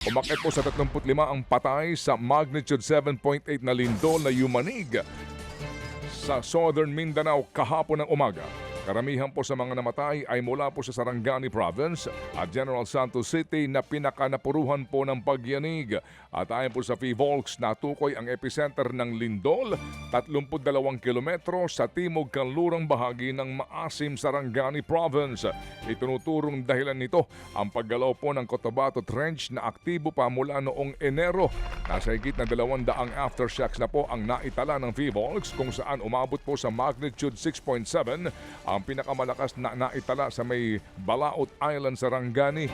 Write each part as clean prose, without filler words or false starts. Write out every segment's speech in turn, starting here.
Umakyat po sa 35 ang patay sa magnitude 7.8 na lindol na yumanig sa Southern Mindanao kahapon ng umaga. Karamihan po sa mga namatay ay mula po sa Sarangani Province at General Santos City na pinakanapuruhan po ng pagyanig. At ayon po sa PHIVOLCS, natukoy ang epicenter ng lindol 32 kilometro sa timog kanlurang bahagi ng Maasim, Sarangani Province. Itinuturong dahilan nito ang paggalaw po ng Cotabato Trench na aktibo pa mula noong Enero. Nasa higit na 200 aftershocks na po ang naitala ng PHIVOLCS kung saan umabot po sa magnitude 6.7 ang pinakamalakas na naitala sa may Balaod Island, Sarangani.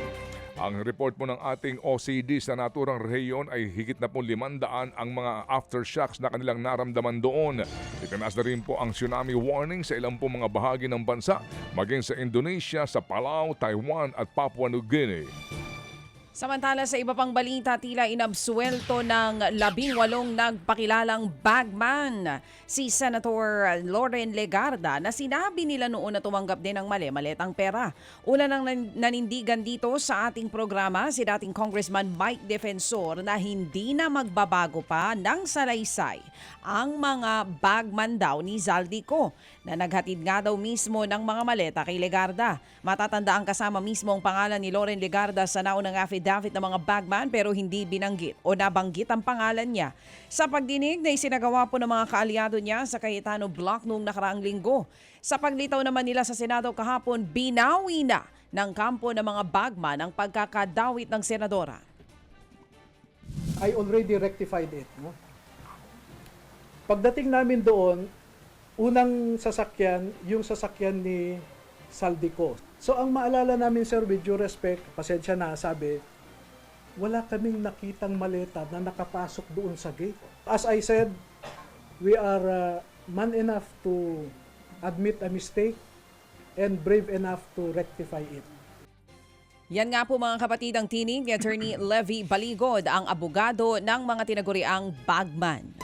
Ang report po ng ating OCD sa naturang rehiyon ay higit na po 500 ang mga aftershocks na kanilang naramdaman doon. Itinaas na rin po ang tsunami warning sa ilang po mga bahagi ng bansa, maging sa Indonesia, sa Palau, Taiwan at Papua New Guinea. Samantala sa iba pang balita, tila inabsuelto ng 18 nagpakilalang bagman si Senator Loren Legarda na sinabi nila noon na tumanggap din ng mali-maletang pera. Una nang nanindigan dito sa ating programa si dating Congressman Mike Defensor na hindi na magbabago pa ng salaysay ang mga bagman daw ni Zaldico na naghatid nga daw mismo ng mga maleta kay Legarda. Matatandaan kasama mismo ang pangalan ni Loren Legarda sa naunang affidavit ng mga bagman pero hindi binanggit o nabanggit ang pangalan niya. Sa pagdinig na isinagawa po ng mga kaalyado niya sa Cayetano Block noong nakaraang linggo. Sa paglitaw naman nila sa Senado kahapon, binawi na ng kampo ng mga bagman ang pagkakadawit ng senadora. I already rectified it. No? Pagdating namin doon, unang sasakyan, yung sasakyan ni Saldico. So ang maalala namin, sir, with due respect, pasensya na, sabi, wala kaming nakitang maleta na nakapasok doon sa gate. As I said, we are man enough to admit a mistake and brave enough to rectify it. Yan nga po mga kapatid ang tinig ni Attorney Levy Baligod, ang abogado ng mga tinaguriang bagman.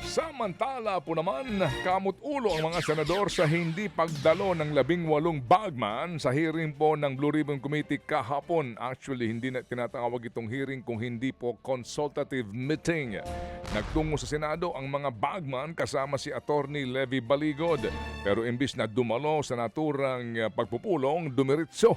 Samantala po naman, kamot-ulo ang mga senador sa hindi pagdalo ng 18 bagman sa hearing po ng Blue Ribbon Committee kahapon. Actually, hindi na tinatawag itong hearing kung hindi po consultative meeting. Nagtungo sa Senado ang mga bagman kasama si Attorney Levy Baligod. Pero imbis na dumalo sa naturang pagpupulong, dumiritso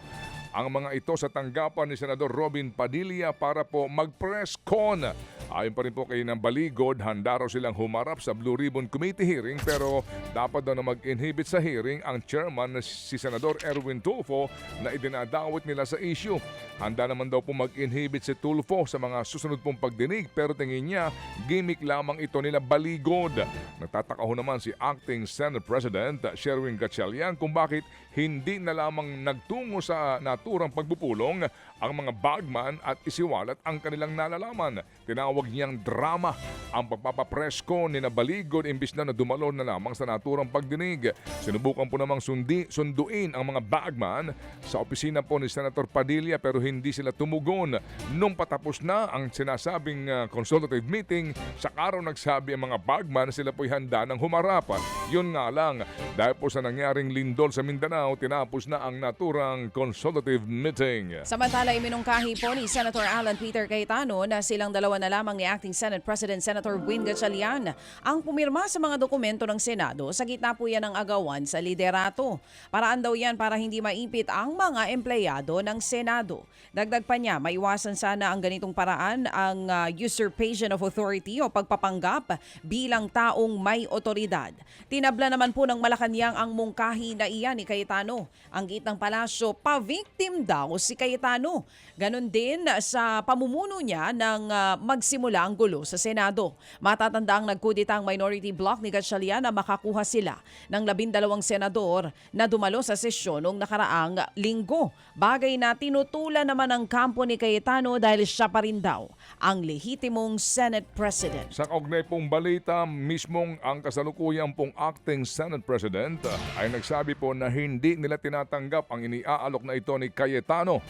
ang mga ito sa tanggapan ni Senador Robin Padilla para po mag-press con. Ayon pa rin po kay ng Baligod, handa raw silang humarap sa Blue Ribbon Committee hearing pero dapat daw na mag-inhibit sa hearing ang chairman na si Senador Erwin Tulfo na idinadawit nila sa issue. Handa naman daw po mag-inhibit si Tulfo sa mga susunod pong pagdinig pero tingin niya gimmick lamang ito nila Baligod. Nagtataka ho naman si Acting Senate President Sherwin Gatchalian kung bakit hindi na lamang nagtungo sa naturang pagpupulong ang mga bagman at isiwalat ang kanilang nalalaman. Tinawag niyang drama ang pagpapapresko ni na Baligod imbis na dumalo na lamang sa naturang pagdinig. Sinubukan po namang sunduin ang mga bagman sa opisina po ni Senator Padilla pero hindi sila tumugon. Nung patapos na ang sinasabing consultative meeting, sa araw nagsabi ang mga bagman na sila po'y handa ng humarap. Yun nga lang, dahil po sa nangyaring lindol sa Mindanao, tinapos na ang naturang consultative meeting. Samantala, iminungkahi po ni Senator Alan Peter Cayetano na silang dalawa na lamang ni Acting Senate President Senator Win Gatchalian ang pumirma sa mga dokumento ng Senado. Sa gitna po yan ng agawan sa liderato. Paraan daw yan para hindi maipit ang mga empleyado ng Senado. Dagdag pa niya, maiwasan sana ang ganitong paraan ang usurpation of authority o pagpapanggap bilang taong may otoridad. Tinabla naman po ng Malacanang ang mungkahi na iyan ni Cayetano. Ang gitnang palasyo, pa-victim daw si Cayetano. Ganon din sa pamumuno niya nang magsimula ang gulo sa Senado. Matatanda ang nagkudita ang minority bloc ni Gatchalian na makakuha sila ng 12 senador na dumalo sa sesyon noong nakaraang linggo. Bagay na tinutulan naman ang kampo ni Cayetano dahil siya pa rin daw ang lehitimong Senate President. Sa kaugnay pong balita, mismong ang kasalukuyang pong Acting Senate President ay nagsabi po na hindi nila tinatanggap ang iniaalok na ito ni Cayetano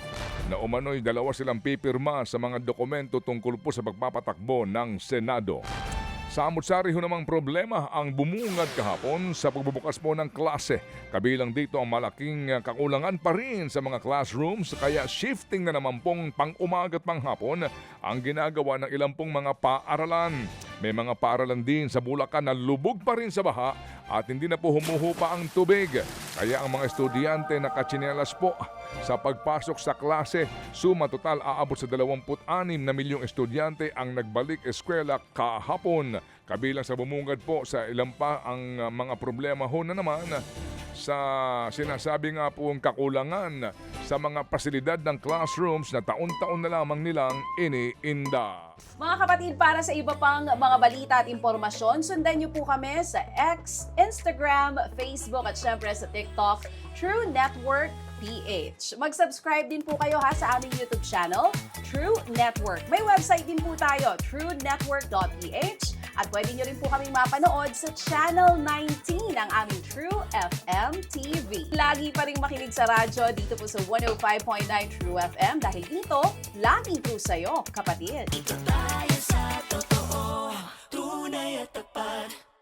na umano'y dalawa silang pipirma sa mga dokumento tungkol po sa pagpapatakbo ng Senado. Samot-sari ho namang problema ang bumungad kahapon sa pagbubukas po ng klase. Kabilang dito ang malaking kakulangan pa rin sa mga classrooms kaya shifting na naman pong pang-umaga at panghapon ang ginagawa ng ilang pong mga paaralan. May mga paaralan din sa Bulacan na lubog pa rin sa baha at hindi na po humuhupa ang tubig. Kaya ang mga estudyante nakatsinelas po sa pagpasok sa klase. Suma total aabot sa 26 na milyong estudyante ang nagbalik eskwela kahapon. Kabilang sa bumungad po sa ilang pa ang mga problema ho na naman sa sinasabi nga po ang kakulangan sa mga pasilidad ng classrooms na taon-taon na lamang nilang iniinda. Mga kapatid, para sa iba pang mga balita at impormasyon, sundan niyo po kami sa X, Instagram, Facebook at syempre sa TikTok, True Network PH. Mag-subscribe din po kayo sa aming YouTube channel, True Network. May website din po tayo, truenetwork.ph, at pwede niyo rin po kaming mapanood sa Channel 19 ng aming True FM TV. Lagi pa rin makinig sa radyo dito po sa 105.9 True FM dahil dito, laging true sa'yo, kapatid. Dito tayo sa